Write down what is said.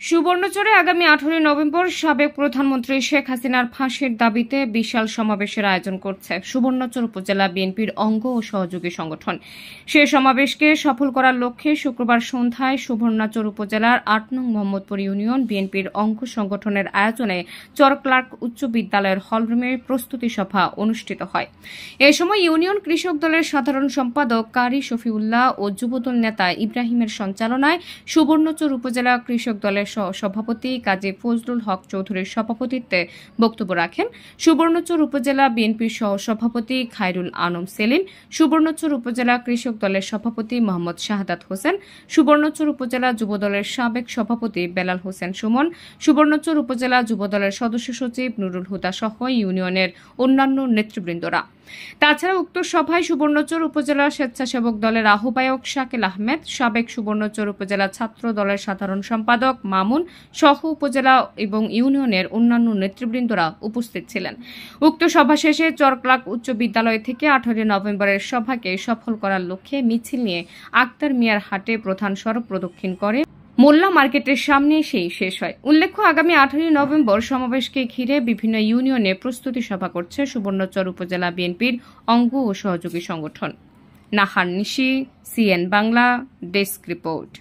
সুবর্ণচরে আগামী 18 নভেম্বর সাবেক প্রধানমন্ত্রী শেখ হাসিনার ফাঁসির দাবিতে বিশাল সমাবেশের আয়োজন করছে সুবর্ণচর উপজেলা বিএনপির অঙ্গ ও সহযোগী সংগঠন। সে সমাবেশকে সফল করার লক্ষ্যে শুক্রবার সন্ধ্যায় সুবর্ণচর উপজেলার 8 নং মোহাম্মদপুর ইউনিয়ন বিএনপির অঙ্গ সংগঠনের আয়োজনে চরক্লার্ক উচ্চ বিদ্যালয়ের হলরুমে প্রস্তুতি সভা অনুষ্ঠিত হয়। এ সময় ইউনিয়ন কৃষক দলের সাধারণ সম্পাদক কারি শফিউল্লাহ ও যুবদল নেতা ইব্রাহিমের সঞ্চালনায় সুবর্ণচর উপজেলা কৃষক দলের সভাপতি কাজী ফজলুল হক চৌধুরীর সভাপতিত্বে বক্তব্য রাখেন সুবর্ণচর উপজেলা বিএনপির সহ সভাপতি খায়রুল আলম সেলিম, সুবর্ণচর উপজেলা কৃষক দলের সভাপতি মোহাম্মদ শাহাদাত হোসেন, সুবর্ণচর উপজেলা যুবদলের সাবেক সভাপতি বেলাল হোসেন সুমন, সুবর্ণচর উপজেলা যুবদলের সদস্য সচিব নুরুল হুদা সহ ইউনিয়নের অন্যান্য নেতৃবৃন্দরা। তাছাড়া উক্ত সভায় সুবর্ণচর উপজেলা স্বেচ্ছাসেবক দলের আহ্বায়ক শাকিল আহমেদ, সাবেক সুবর্ণচর উপজেলা ছাত্র দলের সাধারণ সম্পাদক মামুন সহ উপজেলা এবং ইউনিয়নের অন্যান্য নেতৃবৃন্দরা উপস্থিত ছিলেন। উক্ত সভা শেষে চরক্লার্ক উচ্চ বিদ্যালয় থেকে 18 নভেম্বরের সভাকে সফল করার লক্ষ্যে মিছিল নিয়ে আক্তার মিয়ার হাটে প্রধান সড়ক প্রদক্ষিণ করে মোল্লা মার্কেটের সামনে এসেই শেষ হয়। উল্লেখ্য, আগামী 18 নভেম্বর সমাবেশকে ঘিরে বিভিন্ন ইউনিয়নে প্রস্তুতি সভা করছে সুবর্ণচর উপজেলা বিএনপির অঙ্গ ও সহযোগী সংগঠন। নাহার নিশি, সিএন বাংলা, ডেস্ক রিপোর্ট।